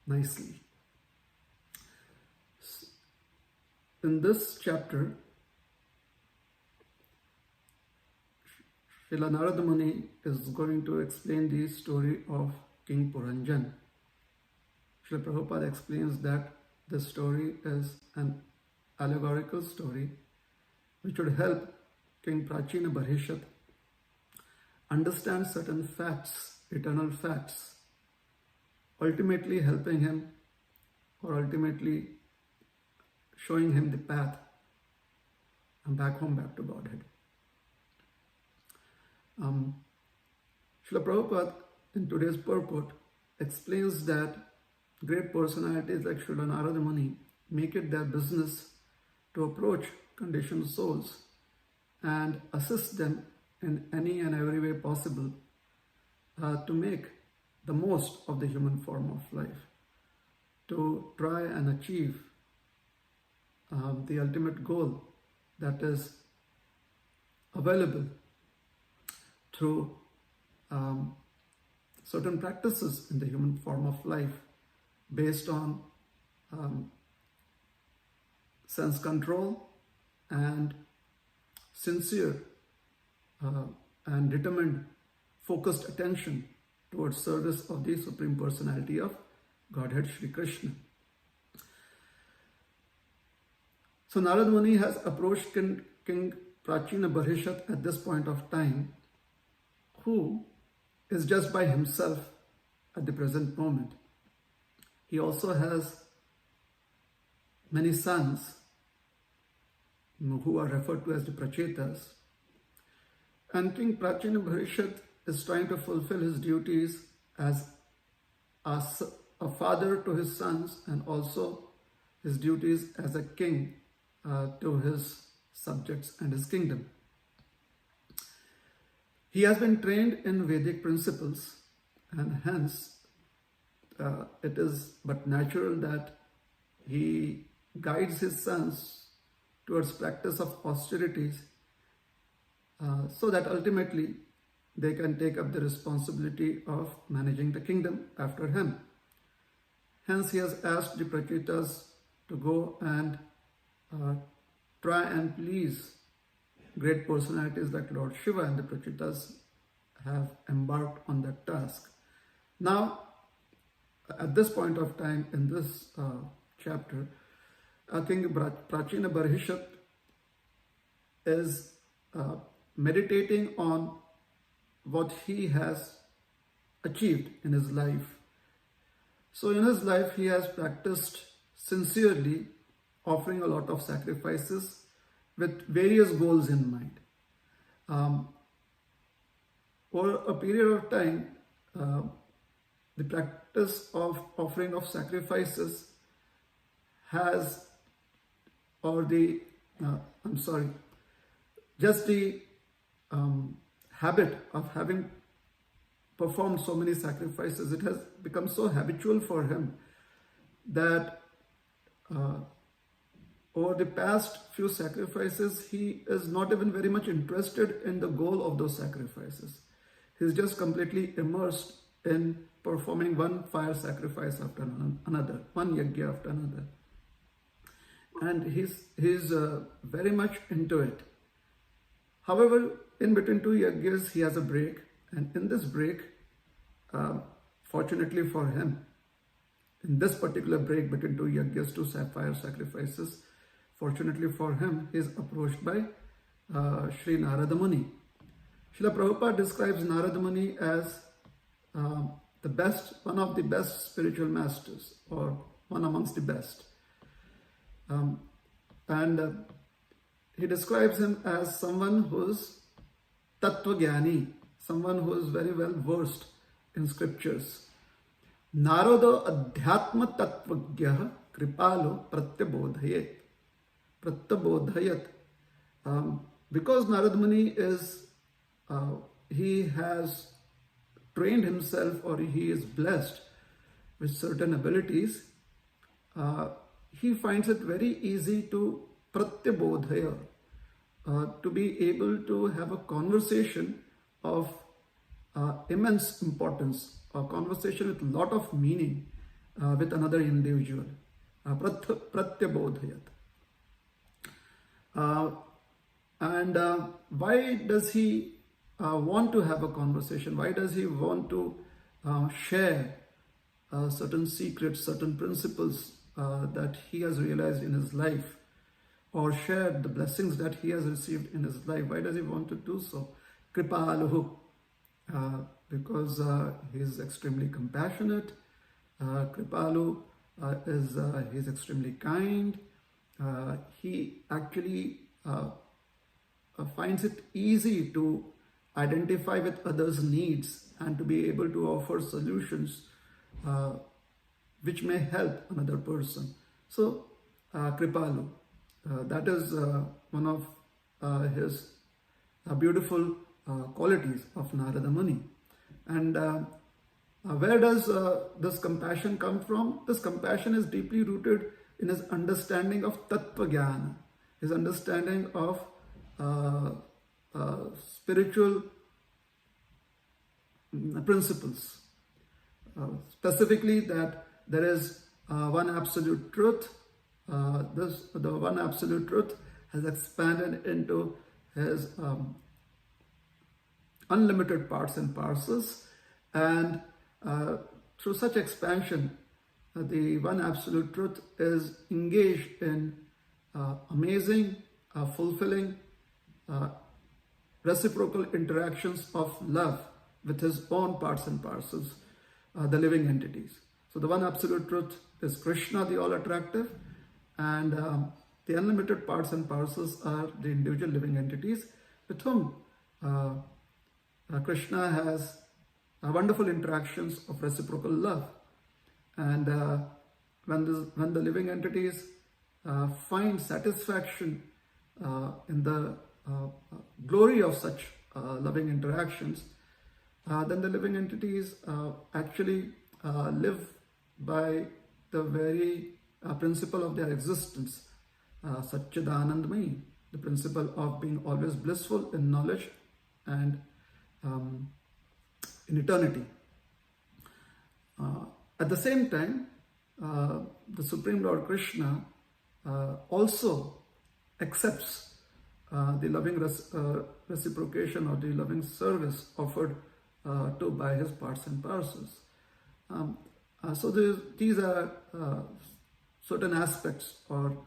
nicely. In this chapter, Srila Narada Muni is going to explain the story of King Puranjan. Srila Prabhupada explains that this story is an allegorical story which would help King Prachina Bharishat understand certain facts, eternal facts, ultimately helping him or ultimately showing him the path and back home, back to Godhead. Srila Prabhupada in today's purport explains that great personalities like Srila Narada Muni make it their business to approach conditioned souls and assist them in any and every way possible to make the most of the human form of life, to try and achieve the ultimate goal that is available through certain practices in the human form of life based on sense control and sincere and determined focused attention towards service of the Supreme Personality of Godhead Shri Krishna. So Narada Muni has approached King Prachina Bharishat at this point of time, who is just by himself at the present moment. He also has many sons who are referred to as the Prachetas. And King Prachina Bharishat is trying to fulfill his duties as a father to his sons and also his duties as a king to his subjects and his kingdom. He has been trained in Vedic principles, and hence it is but natural that he guides his sons towards practice of austerities so that ultimately they can take up the responsibility of managing the kingdom after him. Hence he has asked the Prachetas to go and try and please great personalities like Lord Shiva, and the Prachetas have embarked on that task. Now, at this point of time in this chapter, King Prachina Bharishat is meditating on what he has achieved in his life. So in his life, he has practiced sincerely, offering a lot of sacrifices with various goals in mind. For a period of time, the practice of offering of sacrifices has, just the habit of having performed so many sacrifices, it has become so habitual for him that over the past few sacrifices, he is not even very much interested in the goal of those sacrifices. He's just completely immersed in performing one fire sacrifice after another, one yajna after another. And he's very much into it. However, in between two yajnas, he has a break. And in this break, fortunately for him, in this particular break between two yajnas, two fire sacrifices, fortunately for him, he is approached by Sri Narada Muni. Srila Prabhupada describes Narada Muni as one of the best spiritual masters, or one amongst the best. And he describes him as someone who is Tattva Gyani, someone who is very well versed in scriptures. Narada Adhyatma Tattvagya Kripalo Pratyabodhayat. Because Narada Muni he has trained himself, or he is blessed with certain abilities, he finds it very easy to pratyabodhaya, to be able to have a conversation of immense importance, a conversation with a lot of meaning with another individual. Pratyabodhayat. And why does he want to have a conversation? Why does he want to share certain secrets, certain principles that he has realized in his life, or share the blessings that he has received in his life? Why does he want to do so? Kripaluhu, because he is extremely compassionate. Kripalu is extremely kind. He actually finds it easy to identify with others' needs and to be able to offer solutions which may help another person. So, Kripalu, that is one of his beautiful qualities of Narada Muni. And where does this compassion come from? This compassion is deeply rooted in his understanding of Tattva Jnana, his understanding of spiritual principles. Specifically, that there is one absolute truth. The one absolute truth has expanded into his unlimited parts and parcels, and through such expansion, the one absolute truth is engaged in amazing, fulfilling, reciprocal interactions of love with his own parts and parcels, the living entities. So the one absolute truth is Krishna, the all-attractive, and the unlimited parts and parcels are the individual living entities with whom Krishna has wonderful interactions of reciprocal love. And when the living entities find satisfaction in the glory of such loving interactions, then the living entities actually live by the very principle of their existence, Satchidanandmai, the principle of being always blissful in knowledge and in eternity. At the same time, the Supreme Lord Krishna also accepts the loving reciprocation or the loving service offered to by his parts and parcels. So these are certain aspects, or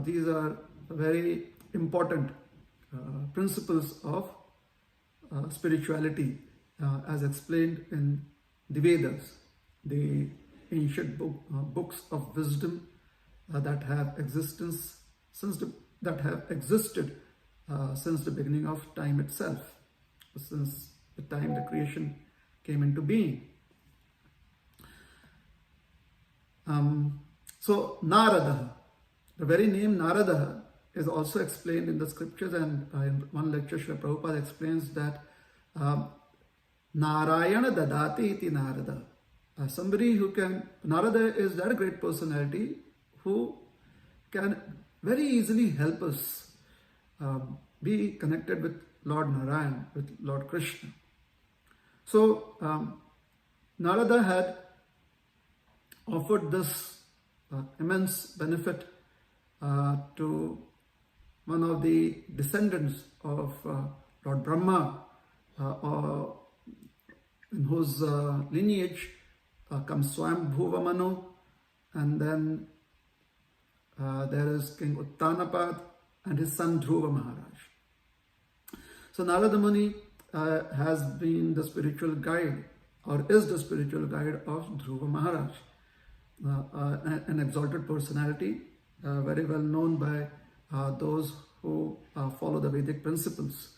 these are very important principles of spirituality as explained in the Vedas, the ancient books of wisdom that have existed since the beginning of time itself, since the time the creation came into being. So Narada, the very name Narada is also explained in the scriptures, and in one lecture Srila Prabhupada explains that Narayana Dadati iti Narada. Somebody who can, Narada is that great personality who can very easily help us be connected with Lord Narayan, with Lord Krishna. So Narada had offered this immense benefit to one of the descendants of Lord Brahma, in whose lineage comes Swayambhuva Manu, and then there is King Uttanapad and his son Dhruva Maharaj. So Narada Muni has been the spiritual guide, or is the spiritual guide of Dhruva Maharaj, an exalted personality, very well known by those who follow the Vedic principles.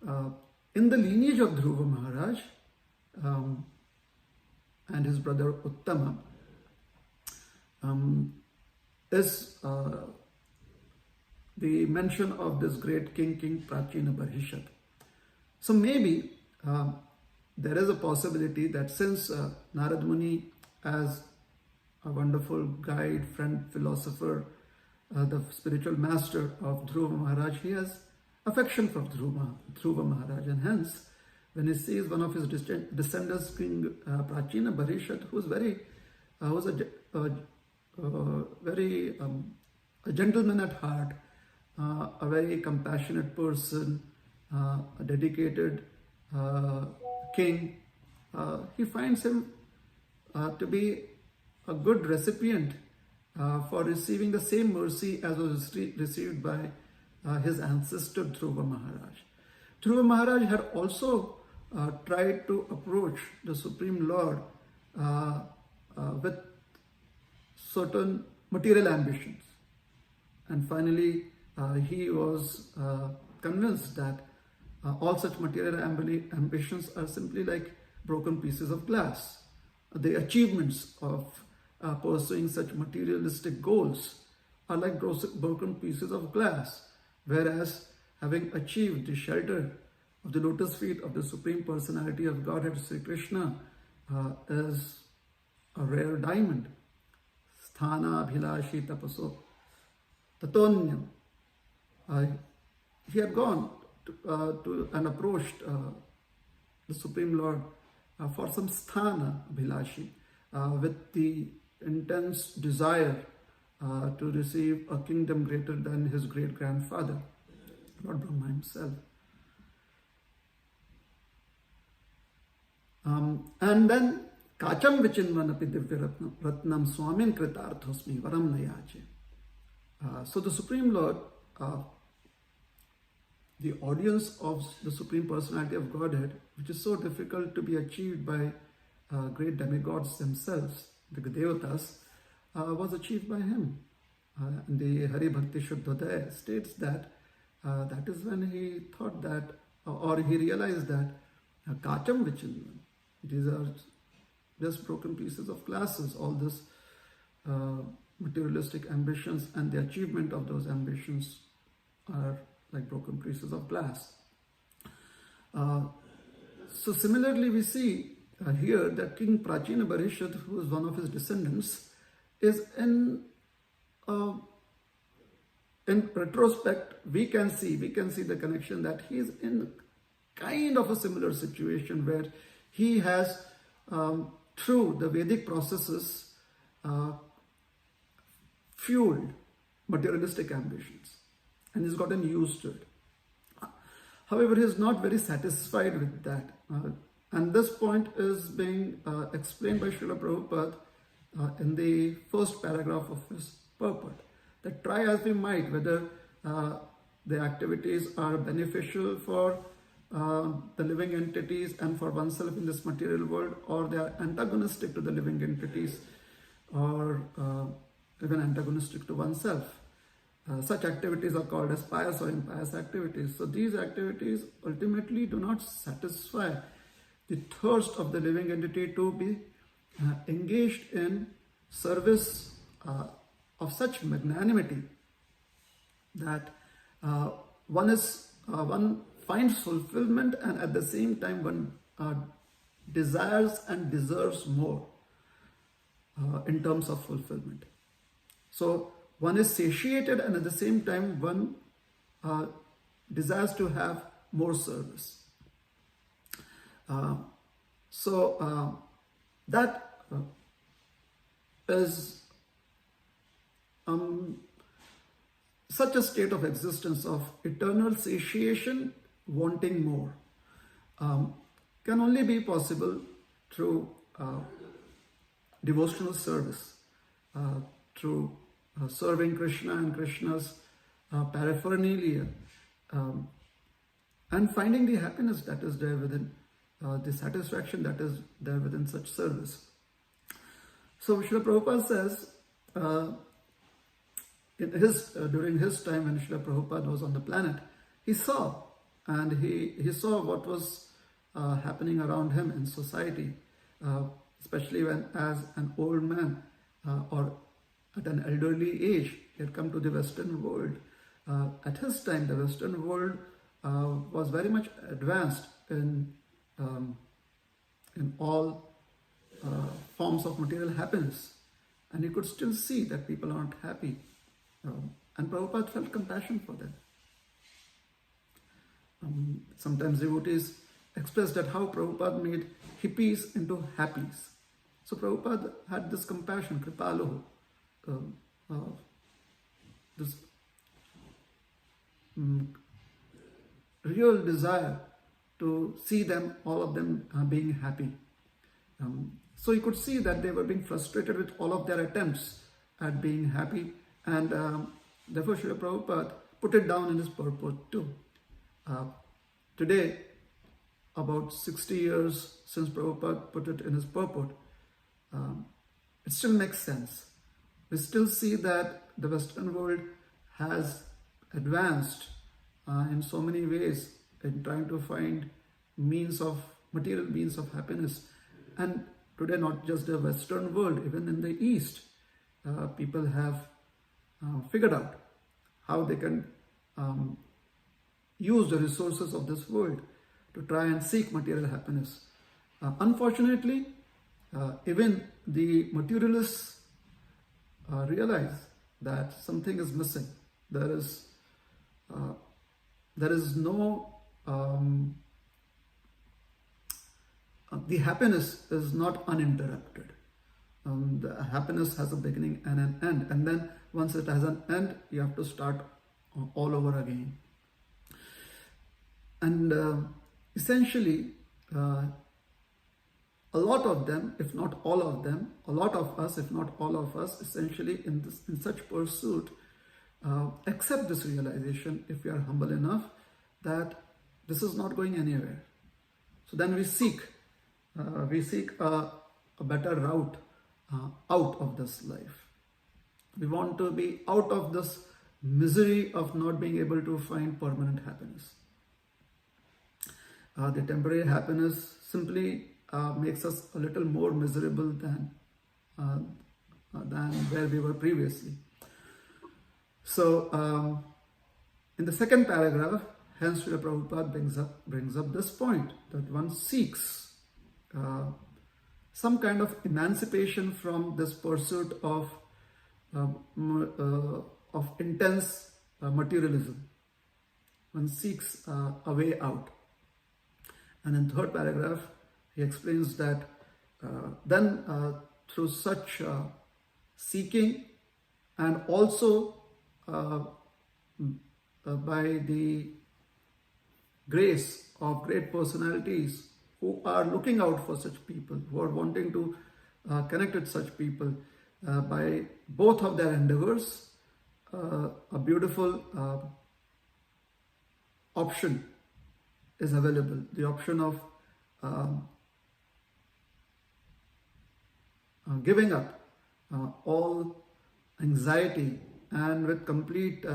In the lineage of Dhruva Maharaj and his brother Uttama is the mention of this great King Prachina Barhishat. So maybe there is a possibility that since Narada Muni, as a wonderful guide, friend, philosopher, the spiritual master of Dhruva Maharaj, he has affection for Dhruva Maharaj, and hence when he sees one of his descendants, King Prachina Barhishat, who is very was very a gentleman at heart, a very compassionate person, a dedicated king. He finds him to be a good recipient for receiving the same mercy as was received by his ancestor Dhruva Maharaj. Dhruva Maharaj had also tried to approach the Supreme Lord with certain material ambitions. And finally, he was convinced that all such material ambitions are simply like broken pieces of glass. The achievements of pursuing such materialistic goals are like broken pieces of glass, whereas having achieved the shelter of the lotus feet of the Supreme Personality of Godhead, Sri Krishna, is a rare diamond. Sthana bhilashi tapaso tatonyam. He had gone to and approached the Supreme Lord for some sthana bhilashi, with the intense desire to receive a kingdom greater than his great-grandfather, Lord Brahma himself. And then Kacham vichinvanapi divya ratnam swamin kritarthosmi varam nayache. So the Supreme Lord, the audience of the Supreme Personality of Godhead, which is so difficult to be achieved by great demigods themselves, the Devatas, was achieved by him. And the Hari Bhakti Shuddhodaya states that that is when he thought that, or he realized that Kacham vichinvan, these are just broken pieces of glasses, all this materialistic ambitions and the achievement of those ambitions are like broken pieces of glass. So similarly, we see here that King Prachina Barishad, who is one of his descendants, is in retrospect, we can see the connection that he is in kind of a similar situation where he has, through the Vedic processes, fueled materialistic ambitions, and he's gotten used to it. However, he is not very satisfied with that. And this point is being explained by Srila Prabhupada in the first paragraph of his purport. That try as we might, whether the activities are beneficial for the living entities and for oneself in this material world, or they are antagonistic to the living entities, or even antagonistic to oneself. Such activities are called as pious or impious activities. So these activities ultimately do not satisfy the thirst of the living entity to be engaged in service of such magnanimity that one finds fulfillment, and at the same time one desires and deserves more in terms of fulfillment. So one is satiated, and at the same time one desires to have more service. That is such a state of existence of eternal satiation, wanting more, can only be possible through devotional service, through serving Krishna and Krishna's paraphernalia, and finding the happiness that is there within, the satisfaction that is there within such service. So Srila Prabhupada says, during his time when Srila Prabhupada was on the planet, he saw what was happening around him in society, especially when, as an old man or at an elderly age, he had come to the Western world. At his time, the Western world was very much advanced in all forms of material happiness, and he could still see that people aren't happy, and Prabhupada felt compassion for them. Sometimes devotees expressed that how Prabhupada made hippies into happies. So Prabhupada had this compassion, Kripaluhu, uh, this real desire to see them, all of them being happy. So you could see that they were being frustrated with all of their attempts at being happy, and therefore Srila Prabhupada put it down in his purport too. Today, about 60 years since Prabhupada put it in his purport, it still makes sense. We still see that the Western world has advanced in so many ways in trying to find material means of happiness. And today, not just the Western world, even in the East, people have figured out how they can use the resources of this world to try and seek material happiness. Unfortunately, even the materialists realize that something is missing. There is no the happiness is not uninterrupted. The happiness has a beginning and an end, and then once it has an end, you have to start all over again. And essentially, a lot of them, if not all of them, a lot of us, if not all of us, essentially in such pursuit, accept this realization, if we are humble enough, that this is not going anywhere. So then we seek a better route out of this life. We want to be out of this misery of not being able to find permanent happiness. The temporary happiness simply makes us a little more miserable than where we were previously. So, in the second paragraph, hence Srila Prabhupada brings up this point that one seeks some kind of emancipation from this pursuit of intense materialism. One seeks a way out. And in third paragraph, he explains that then through such seeking, and also by the grace of great personalities who are looking out for such people, who are wanting to connect with such people, by both of their endeavors, a beautiful option is available. The option of giving up all anxiety, and with complete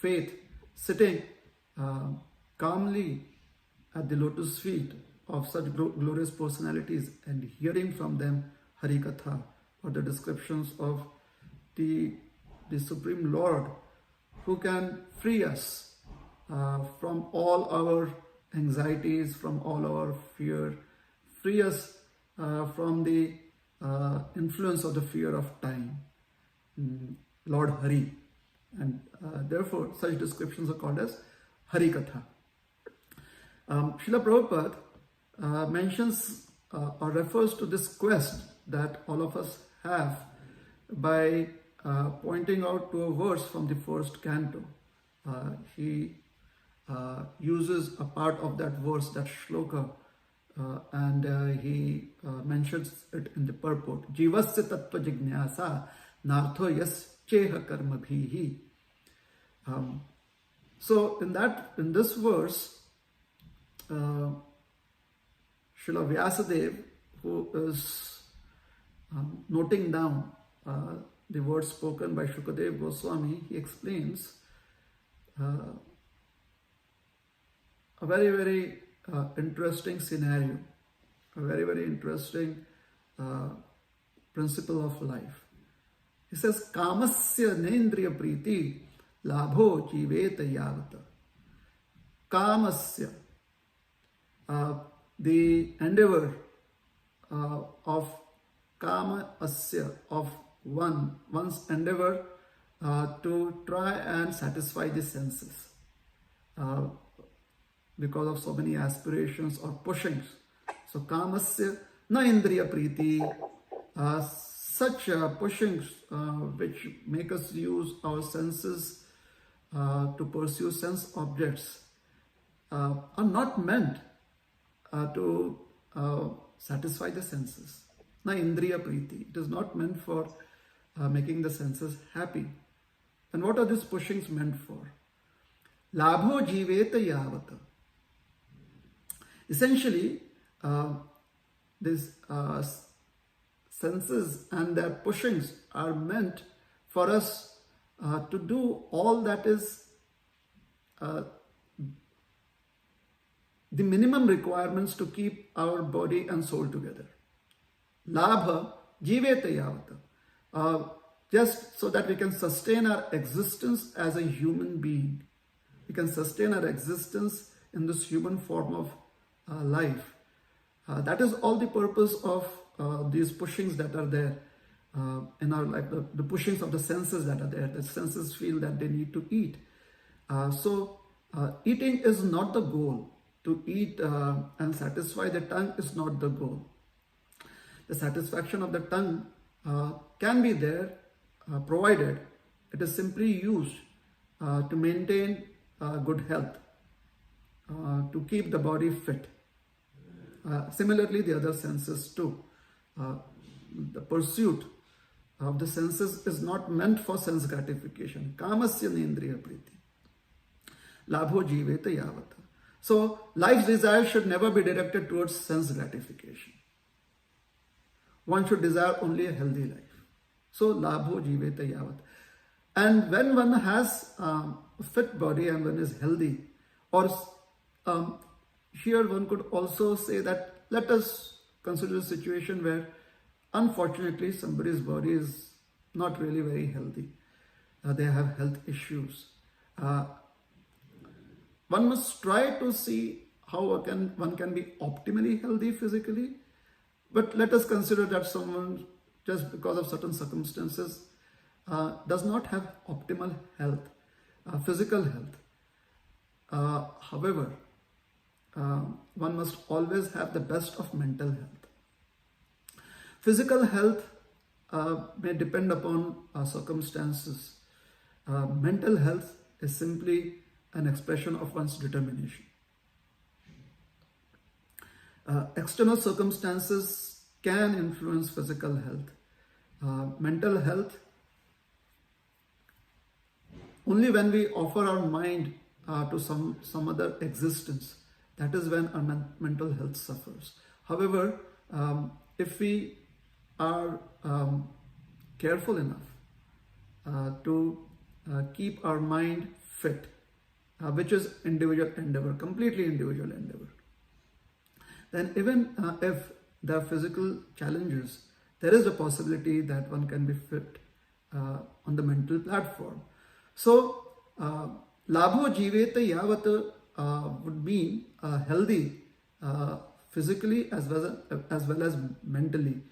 faith, sitting calmly at the lotus feet of such glorious personalities and hearing from them Hari Katha, or the descriptions of the Supreme Lord, who can free us from all our anxieties, from all our fear, free us from the influence of the fear of time, Lord Hari. And therefore, such descriptions are called as Hari Katha. Srila Prabhupada mentions or refers to this quest that all of us have by pointing out to a verse from the first canto. He uses a part of that verse, that shloka, and he mentions it in the purport. Jivasya tattva jignyasa nartho yas cheha karma bhihi. So in this verse, Srila Vyasadeva, who is noting down the words spoken by Shukadeva Goswami, he explains a very, very interesting scenario, a very, very interesting principle of life. He says, Kamasya nendriya priti labho jiveta yavata. Kamasya, the endeavor of kama asya, of one's endeavor to try and satisfy the senses because of so many aspirations or pushings. So kamasya Na indriya priti, such pushings which make us use our senses to pursue sense objects are not meant to satisfy the senses. Na indriya priti, it is not meant for making the senses happy. And what are these pushings meant for? Labho jiveta yavata. Essentially, these senses and their pushings are meant for us to do all that is the minimum requirements to keep our body and soul together. Labha jiveta yavata. Just so that we can sustain our existence as a human being. We can sustain our existence in this human form of life. That is all the purpose of these pushings that are there in our life, the pushings of the senses that are there. The senses feel that they need to eat. So eating is not the goal. To eat and satisfy the tongue is not the goal. The satisfaction of the tongue can be there, provided it is simply used to maintain good health, to keep the body fit. Similarly, the other senses too. The pursuit of the senses is not meant for sense gratification. Kamasya nendriya priti. Labho jiveta yavata. So, life's desire should never be directed towards sense gratification. One should desire only a healthy life. So, labho jiveta yavat. And when one has a fit body and one is healthy, or here one could also say that let us consider a situation where unfortunately somebody's body is not really very healthy. They have health issues. One must try to see how one can be optimally healthy physically. But let us consider that someone, just because of certain circumstances, does not have optimal health, physical health. However, one must always have the best of mental health. Physical health may depend upon circumstances. Mental health is simply an expression of one's determination. External circumstances can influence physical health. Mental health, only when we offer our mind to some other existence, that is when our mental health suffers. However, if we are careful enough to keep our mind fit, which is individual endeavor, completely individual endeavor, then even if there are physical challenges, there is a possibility that one can be fit on the mental platform. So, labho jiveta yavata would mean healthy physically as well as mentally,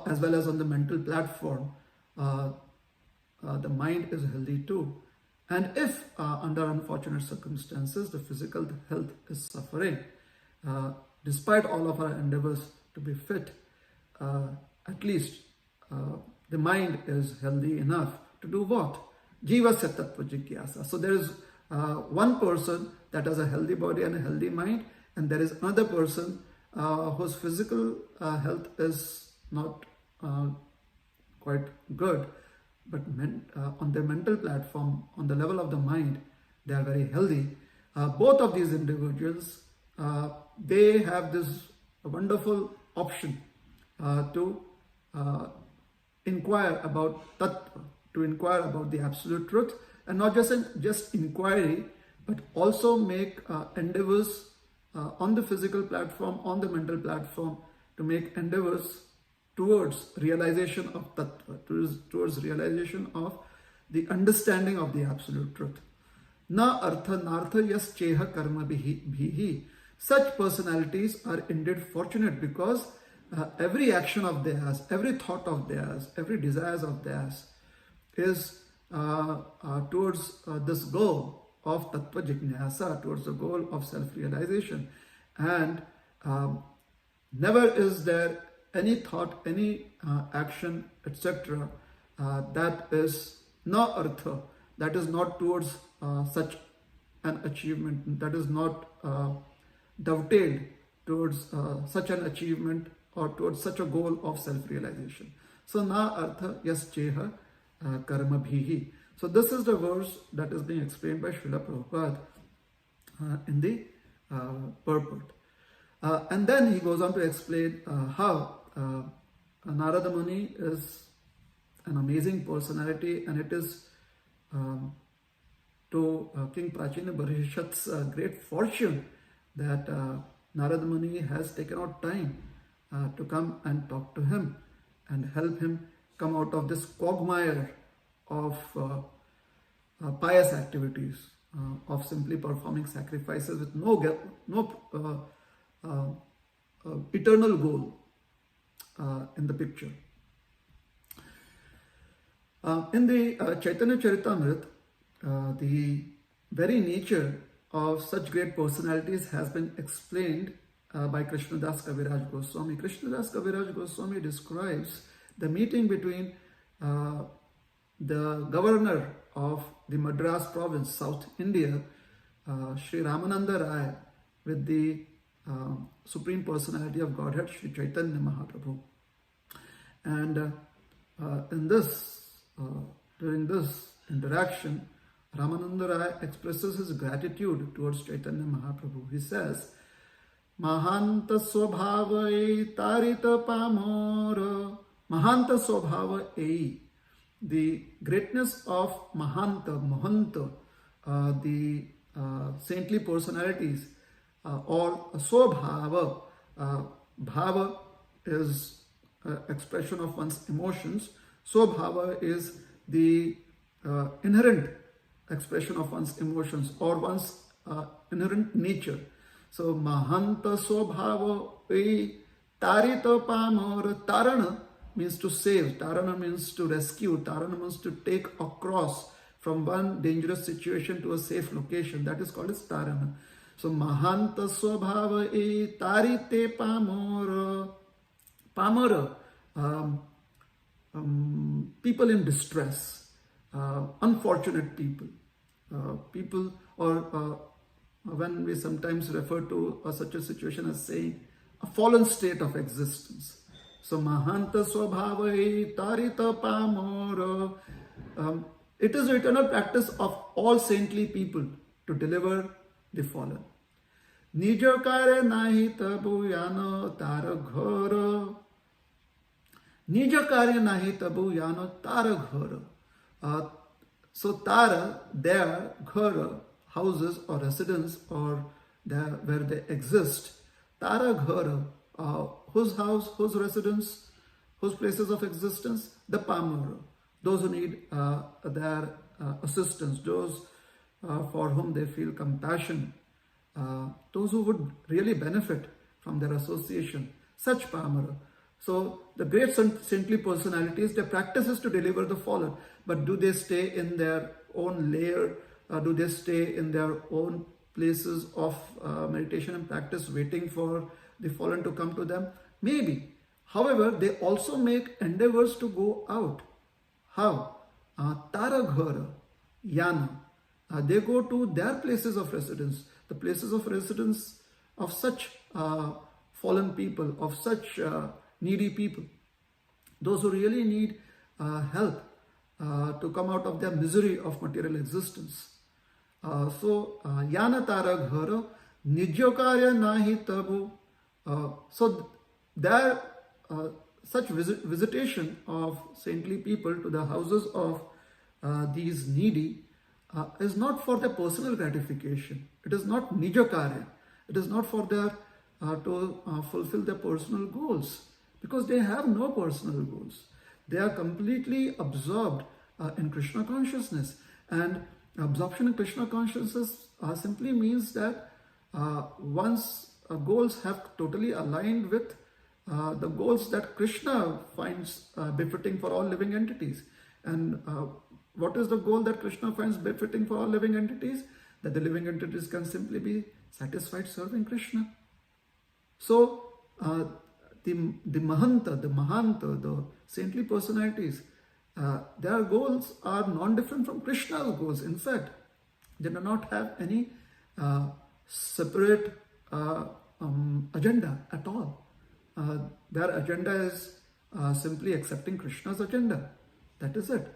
as well as on the mental platform. The mind is healthy too. And if under unfortunate circumstances the physical health is suffering, despite all of our endeavors to be fit, at least the mind is healthy enough to do what? Jivasya tattva jigyasa. So there is one person that has a healthy body and a healthy mind, and there is another person whose physical health is not quite good, but on the mental platform, on the level of the mind, they are very healthy. Both of these individuals, they have this wonderful option to inquire about tattva, to inquire about the absolute truth, and not just inquiry, but also make endeavors on the physical platform, on the mental platform, to make endeavors towards realization of tattva, towards realization of the understanding of the absolute truth. Na artha nartha yas cheha karma bhihi. Such personalities are indeed fortunate, because every action of theirs, every thought of theirs, every desire of theirs is towards this goal of tattva jignasa, towards the goal of self-realization. And never is there any thought, any action, etc., that is na artha, that is not towards such an achievement, that is not dovetailed towards such an achievement or towards such a goal of self-realization. So na artha yasceha karma bhihi. So this is the verse that is being explained by Srila Prabhupada in the purport. And then he goes on to explain how Narada Muni is an amazing personality, and it is to King Prachina Barishat's great fortune that Narada Muni has taken out time to come and talk to him and help him come out of this quagmire of pious activities, of simply performing sacrifices with no eternal goal in the picture. In the Chaitanya Charitamrita, the very nature of such great personalities has been explained by Krishnadas Kaviraj Goswami. Krishnadas Kaviraj Goswami describes the meeting between the governor of the Madras province, South India, Sri Ramananda Rai, with the Supreme Personality of Godhead, Sri Chaitanya Mahaprabhu. And during this interaction, Ramananda Rai expresses his gratitude towards Chaitanya Mahaprabhu. He says, Mahanta Swabhava Ei Tarita Pamora. Mahanta Swabhava Ei. The greatness of Mahanta, the saintly personalities, or Swabhava. Bhava is expression of one's emotions. Swabhava is the inherent expression of one's emotions or one's inherent nature. So Mahanta Swabhava Ei Tarita Pamora. Tarana means to save, Tarana means to rescue, Tarana means to take across from one dangerous situation to a safe location. That is called as Tarana. So Mahanta Swabhava Ei Tarite Pamora. Pamara, people in distress, unfortunate people, people, or when we sometimes refer to such a situation as saying a fallen state of existence. So Mahanta Swabhava Ei Tarita Pamora. It is the eternal practice of all saintly people to deliver the fallen. Nija kare nahi tabu yano tara ghara. Nija kare nahi tabu yano tara ghara. So tara, their ghara, houses or residence, or there where they exist. Tara ghara, whose house, whose residence, whose places of existence? The pamara. Those who need their assistance, those for whom they feel compassion, those who would really benefit from their association, such pamara. So the great saintly personalities, their practice is to deliver the fallen, but do they stay in their own lair? Do they stay in their own places of meditation and practice, waiting for the fallen to come to them? Maybe. However, they also make endeavors to go out. How? Taraghara, Yana. They go to their places of residence, the places of residence of such fallen people, of such needy people, those who really need help to come out of their misery of material existence. So, Yana Taraghara, Nijyokarya Nahi Tabu. So, there such visitation of saintly people to the houses of these needy is not for their personal gratification. It is not nijakarya. It is not for their to fulfill their personal goals, because they have no personal goals. They are completely absorbed in Krishna consciousness, and absorption in Krishna consciousness simply means that one's goals have totally aligned with the goals that Krishna finds befitting for all living entities. And what is the goal that Krishna finds befitting for all living entities? That the living entities can simply be satisfied serving Krishna. So the Mahanta, the saintly personalities, their goals are non-different from Krishna's goals. In fact, they do not have any separate agenda at all. Their agenda is simply accepting Krishna's agenda. That is it.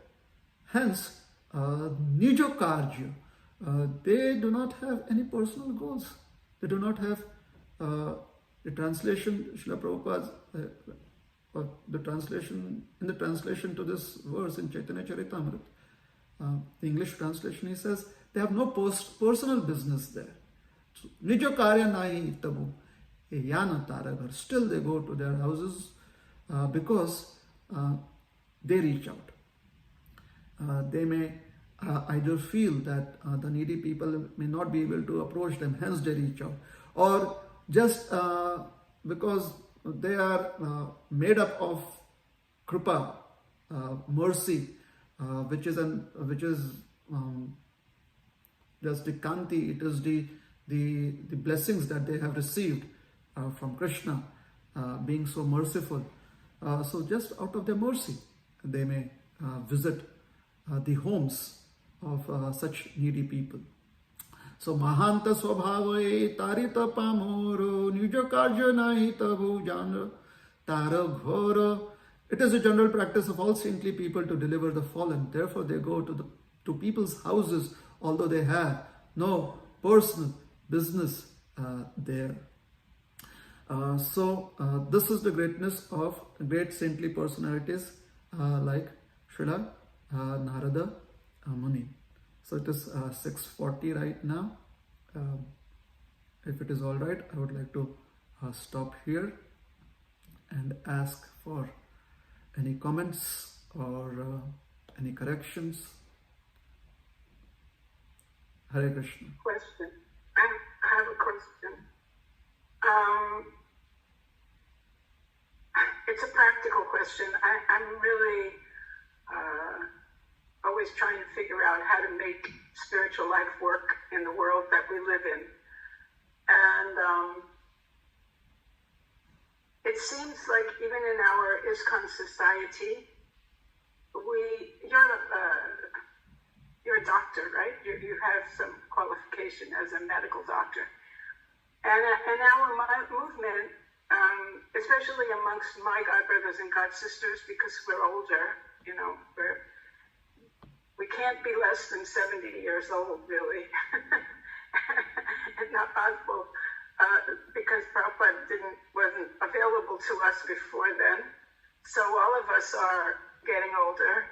Hence, Nijo Karja, they do not have any personal goals. They do not have the translation, Srila Prabhupada's, the translation to this verse in Chaitanya Charitamrita, the English translation, he says, they have no personal business there. Nijo Karya Nahi Tabu, Yana Taragar. Still they go to their houses because they reach out. They may either feel that the needy people may not be able to approach them, hence they reach out, or just because they are made up of kripa, mercy, which is just the kanti, it is the blessings that they have received from Krishna, being so merciful. So just out of their mercy, they may visit the homes of such needy people. So Mahanta Swabhavae Tarita Pamoro Nijo Karja Nahi Tabu Jana Tara Ghora. It is a general practice of all saintly people to deliver the fallen. Therefore they go to people's houses, although they have no personal business there. So this is the greatness of great saintly personalities like Srila Narada Muni. So it is 6:40 right now. If it is all right, I would like to stop here and ask for any comments or any corrections. Hare Krishna. Question. I have a question. It's a practical question. I'm really always trying to figure out how to make spiritual life work in the world that we live in. And it seems like even in our ISKCON society, you're a doctor, right? You have some qualification as a medical doctor. And in our movement, especially amongst my God brothers and God sisters, because we're older, we can't be less than 70 years old, really. It's not possible because Prabhupada wasn't available to us before then. So all of us are getting older.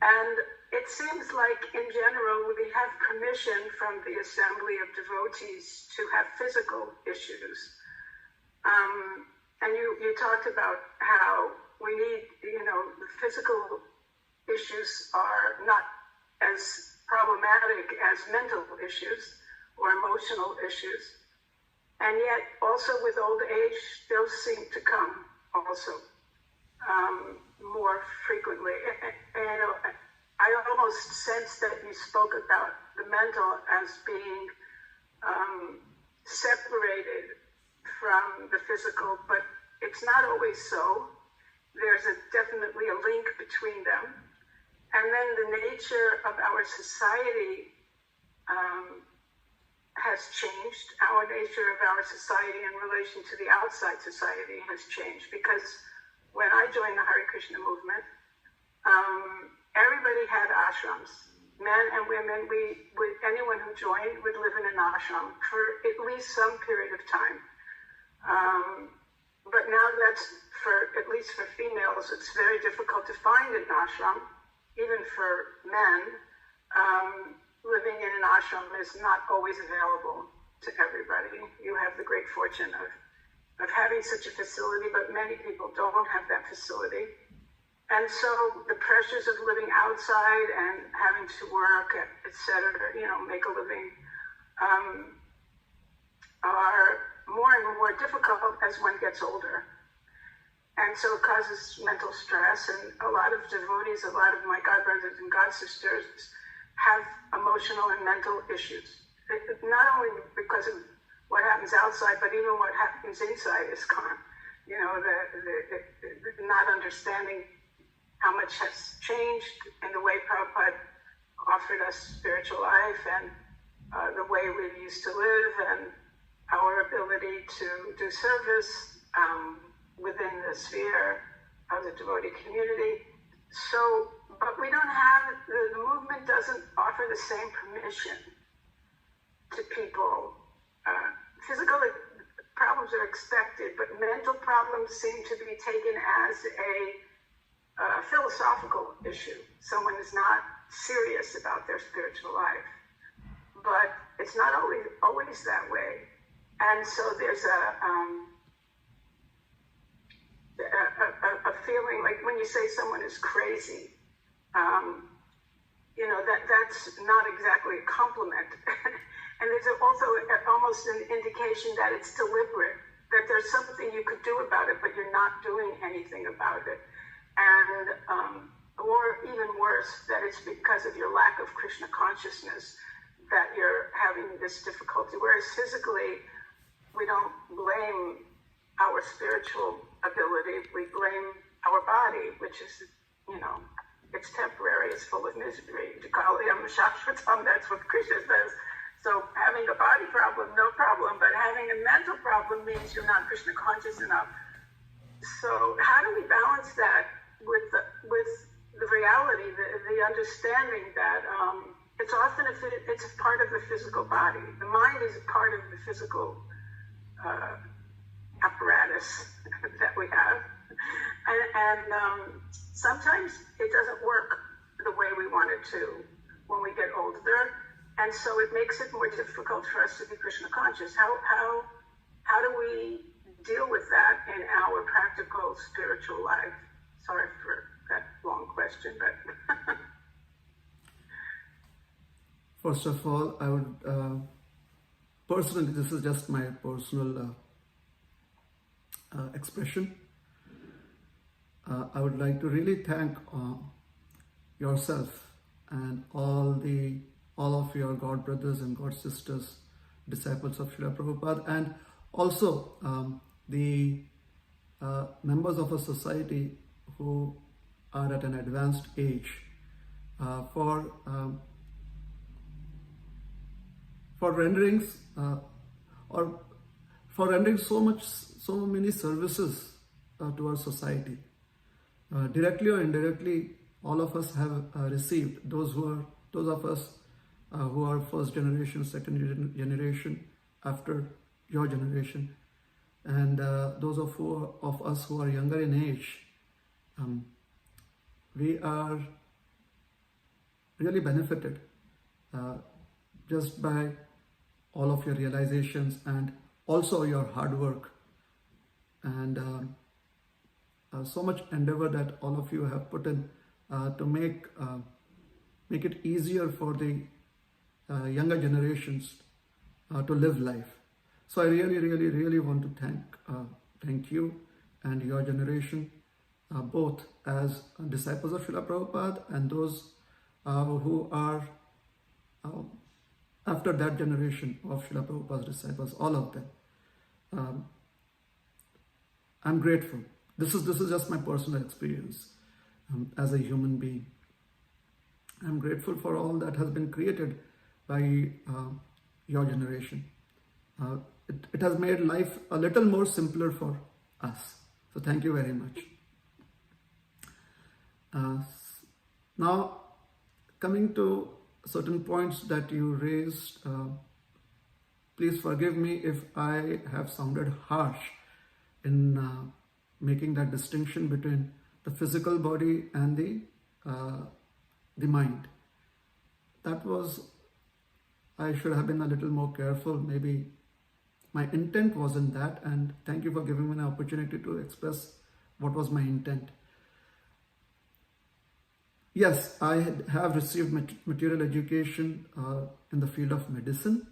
And it seems like in general we have permission from the assembly of devotees to have physical issues. And you talked about how we need, the physical issues are not as problematic as mental issues or emotional issues. And yet also with old age, those seem to come also more frequently. And I almost sense that you spoke about the mental as being separated from the physical, but it's not always so. There's definitely a link between them. And then the nature of our society has changed. Our nature of our society in relation to the outside society has changed, because when I joined the Hare Krishna movement, everybody had ashrams. Men and women, anyone who joined would live in an ashram for at least some period of time. But now that's at least for females, it's very difficult to find an ashram. Even for men, living in an ashram is not always available to everybody. You have the great fortune of having such a facility, but many people don't have that facility. And so the pressures of living outside and having to work, etc., make a living, are more and more difficult as one gets older. And so it causes mental stress, and a lot of devotees, a lot of my God brothers and God sisters have emotional and mental issues. Not only because of what happens outside, but even what happens inside ISKCON. the not understanding how much has changed in the way Prabhupada offered us spiritual life and the way we used to live and our ability to do service within the sphere of the devotee community. So, but we don't have, the movement doesn't offer the same permission to people. Physical problems are expected, but mental problems seem to be taken as a philosophical issue. Someone is not serious about their spiritual life. But it's not always that way. And so there's a feeling like when you say someone is crazy, that's not exactly a compliment. And there's also almost an indication that it's deliberate, that there's something you could do about it, but you're not doing anything about it. And, or even worse, that it's because of your lack of Krishna consciousness that you're having this difficulty. Whereas physically, we don't blame our spiritual ability, we blame our body, which is, it's temporary, it's full of misery. That's what Krishna says. So having a body problem, no problem, but having a mental problem means you're not Krishna conscious enough. So how do we balance that with the reality, the understanding that it's often it's a part of the physical body. The mind is a part of the physical apparatus that we have, and sometimes it doesn't work the way we want it to when we get older. And so it makes it more difficult for us to be Krishna conscious. How do we deal with that in our practical spiritual life? Sorry for that long question, but first of all, I would personally, this is just my personal expression. I would like to really thank yourself and all of your God brothers and God sisters, disciples of Srila Prabhupada, and also the members of a society who are at an advanced age for rendering so many services to our society. Directly or indirectly, all of us have received, those of us who are first generation, second generation after your generation, and those of us who are younger in age, we are really benefited just by all of your realizations and also your hard work and so much endeavor that all of you have put in to make it easier for the younger generations to live life. So I really want to thank you and your generation, both as disciples of Srila Prabhupada and those who are after that generation of Srila Prabhupada's disciples, all of them. I'm grateful. This is just my personal experience as a human being. I'm grateful for all that has been created by your generation. It has made life a little more simpler for us. So thank you very much. Now, coming to certain points that you raised, please forgive me if I have sounded harsh in making that distinction between the physical body and the mind. I should have been a little more careful. Maybe my intent wasn't that, and thank you for giving me an opportunity to express what was my intent. Yes, I have received material education in the field of medicine.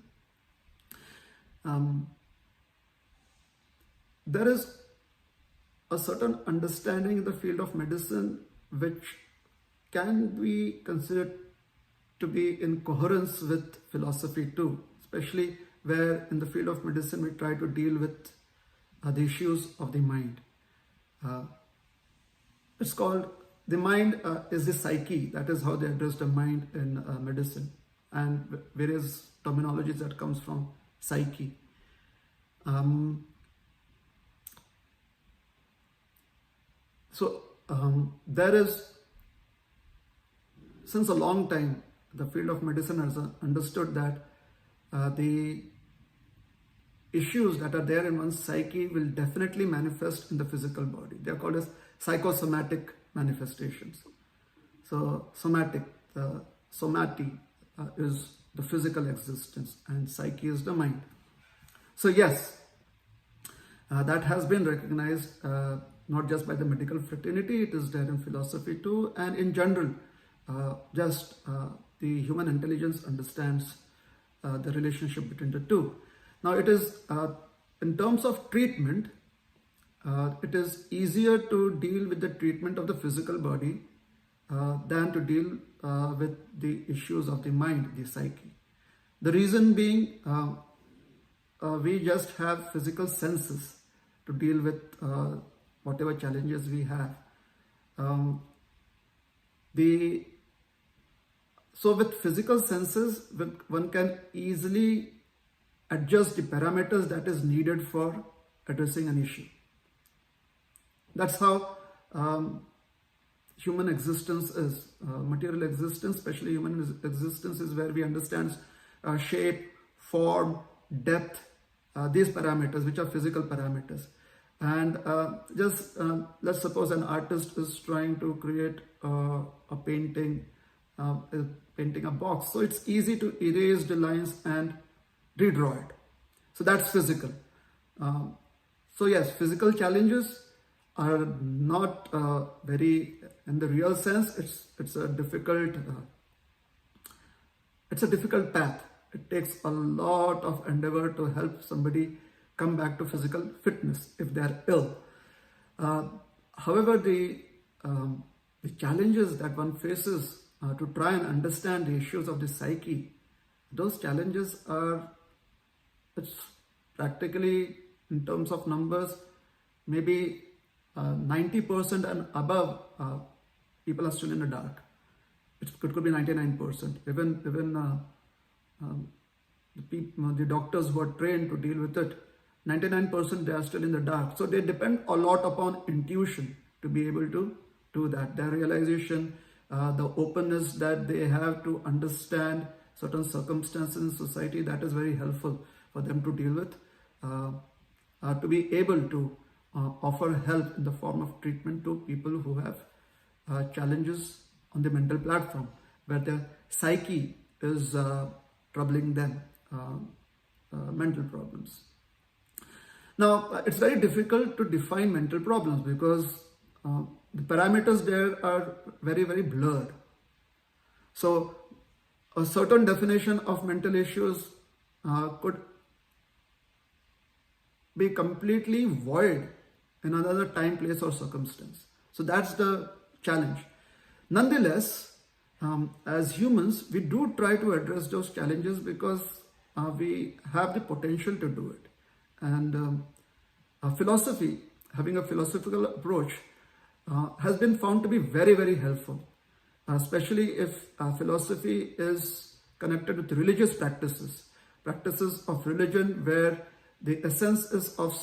There is a certain understanding in the field of medicine which can be considered to be in coherence with philosophy too, especially where in the field of medicine we try to deal with the issues of the mind. It's called, the mind is the psyche. That is how they address the mind in medicine, and various terminologies that comes from psyche. There is, since a long time, the field of medicine has understood that the issues that are there in one's psyche will definitely manifest in the physical body. They are called as psychosomatic manifestations. So somatic, somati is the physical existence, and psyche is the mind. So yes, that has been recognized not just by the medical fraternity, it is there in philosophy too, and in general, the human intelligence understands the relationship between the two. Now it is, in terms of treatment, it is easier to deal with the treatment of the physical body than to deal with the issues of the mind, the psyche. The reason being, we just have physical senses to deal with whatever challenges we have. So with physical senses, one can easily adjust the parameters that is needed for addressing an issue. That's how human existence is. Material existence, especially human existence, is where we understand shape, form, depth, these parameters, which are physical parameters. And let's suppose an artist is trying to create a painting, painting a box. So it's easy to erase the lines and redraw it. So that's physical. So yes, physical challenges are not very, in the real sense, it's a difficult path. It takes a lot of endeavor to help somebody come back to physical fitness if they are ill. However, the challenges that one faces to try and understand the issues of the psyche, those challenges are, it's practically, in terms of numbers, maybe 90% and above people are still in the dark. It could be 99%. Even the doctors who are trained to deal with it, 99% they are still in the dark. So they depend a lot upon intuition to be able to do that. Their realization, the openness that they have to understand certain circumstances in society, that is very helpful for them to deal with, to be able to offer help in the form of treatment to people who have challenges on the mental platform, where their psyche is troubling them, mental problems. Now, it's very difficult to define mental problems because the parameters there are very, very blurred. So, a certain definition of mental issues could be completely void in another time, place, or circumstance. So that's the challenge. Nonetheless, as humans, we do try to address those challenges because we have the potential to do it. And philosophy, having a philosophical approach, has been found to be very, very helpful, especially if philosophy is connected with religious practices of religion, where the essence is of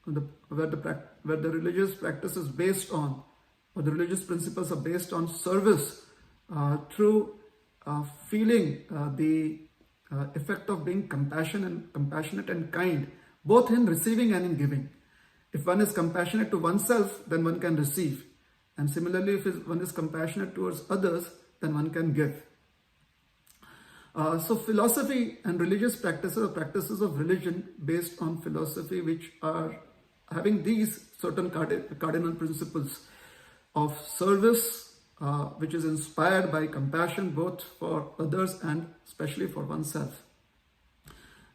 where the religious practice is based on, or the religious principles are based on service through feeling the effect of being compassionate and kind, both in receiving and in giving. If one is compassionate to oneself, then one can receive. And similarly, if one is compassionate towards others, then one can give. So philosophy and religious practices, or practices of religion based on philosophy, which are having these certain cardinal principles of service, which is inspired by compassion both for others and especially for oneself,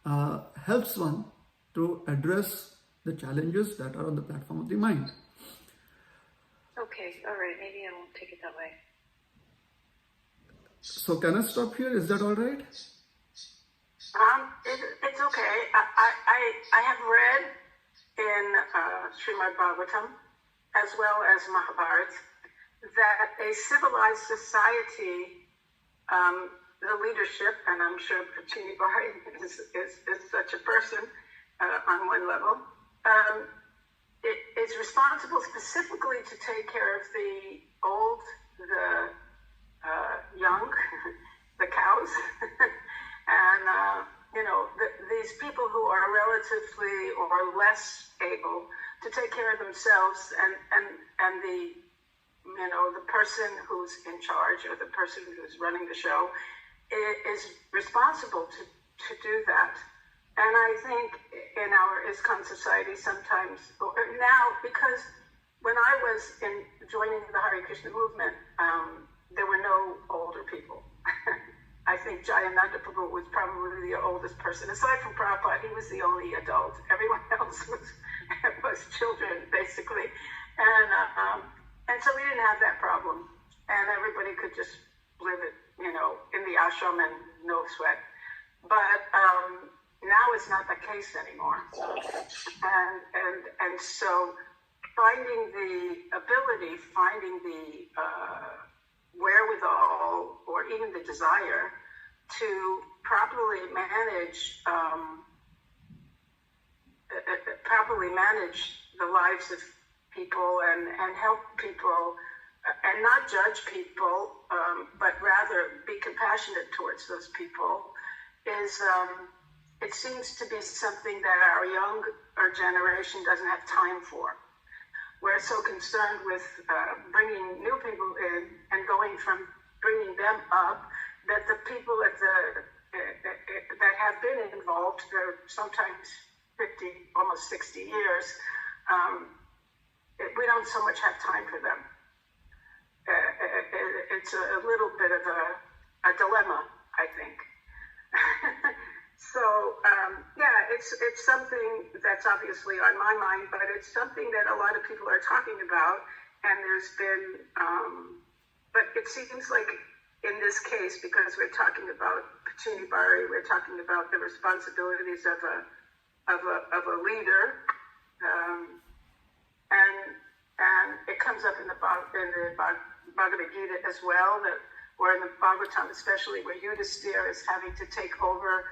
helps one to address the challenges that are on the platform of the mind. Okay, all right, maybe I won't take it that way. So can I stop here? Is that all right? It's okay. I have read in Srimad Bhagavatam as well as Mahabharata, that a civilized society, the leadership, and I'm sure Pachini Bhai is such a person on one level, is responsible specifically to take care of the old, the young, the cows, and these people who are relatively or less able to take care of themselves, and the the person who's in charge or the person who's running the show is responsible to do that. And I think in our ISKCON society sometimes, now, because when I was joining the Hare Krishna movement, there were no older people. I think Jayananda Prabhu was probably the oldest person. Aside from Prabhupada, he was the only adult. Everyone else was children, basically. And so we didn't have that problem. And everybody could just live it, in the ashram and no sweat. But now it's not the case anymore. And so finding the ability, finding the wherewithal, or even the desire to properly manage the lives of people and help people and not judge people, but rather be compassionate towards those people is, it seems to be something that our younger generation doesn't have time for. We're so concerned with bringing new people in and going from bringing them up that the people that have been involved, they're sometimes 50, almost 60 years, we don't so much have time for them. It's a little bit of a dilemma, I think. So, it's something that's obviously on my mind, but it's something that a lot of people are talking about, and there's been, but it seems like in this case, because we're talking about Pachini Bari, we're talking about the responsibilities of a leader, and it comes up in the Bhagavad Gita as well, or in the Bhagavatam especially, where Yudhisthira is having to take over,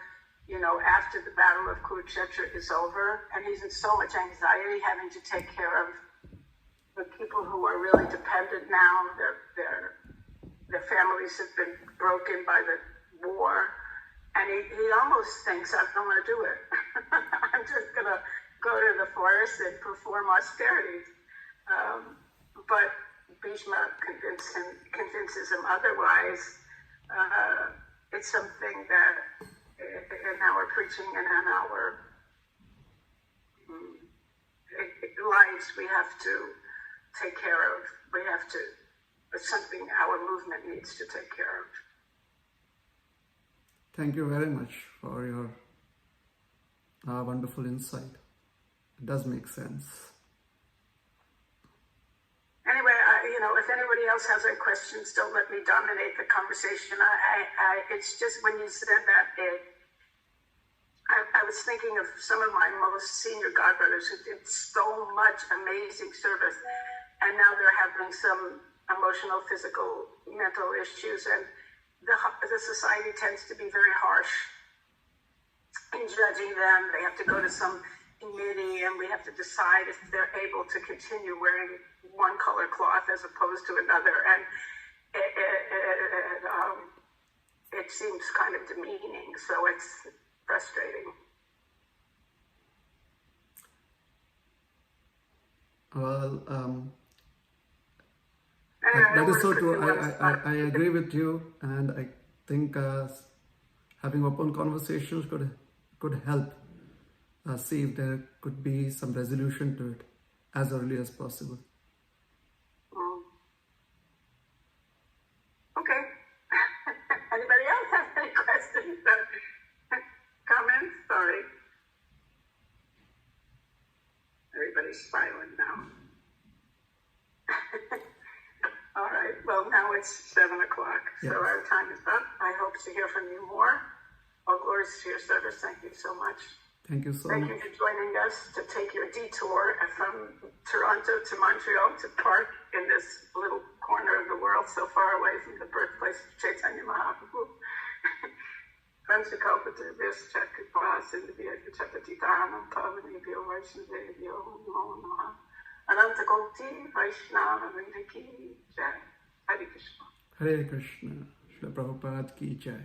after the battle of Kurukshetra is over, and he's in so much anxiety having to take care of the people who are really dependent now. Their families have been broken by the war, and he almost thinks, I don't want to do it. I'm just going to go to the forest and perform austerities. But Bhishma convinces him otherwise. It's something that in our preaching and in our lives we have to take care of. It's something our movement needs to take care of. Thank you very much for your wonderful insight. It does make sense. Anyway, if anybody else has any questions, don't let me dominate the conversation. It's just when you said that, I was thinking of some of my most senior godbrothers who did so much amazing service, and now they're having some emotional, physical, mental issues, and the society tends to be very harsh in judging them. They have to go to some committee, and we have to decide if they're able to continue wearing one color cloth as opposed to another, and it seems kind of demeaning, so it's frustrating. Well, Anyway, that is so true. I agree with you, and I think having open conversations could help see if there could be some resolution to it as early as possible. Okay. Anybody else have any questions or comments? Sorry. Everybody's silent now. All right. Well, now it's 7 o'clock, so our time is up. I hope to hear from you more. All glories to your service. Thank you so much. Thank you so Thank much. you for joining us to take your detour from Toronto to Montreal to park in this little corner of the world so far away from the birthplace of Chaitanya Mahaprabhu. Vanchakalpata Vishcha Kripa Sindhya Chapatitanam Pavanebhyo Vaishnavebhyo Namo Namaha Ananta Koti Vaishnava Vrinda Ki Jai. Hare Krishna. Hare Krishna. Srila Prabhupada ki jai.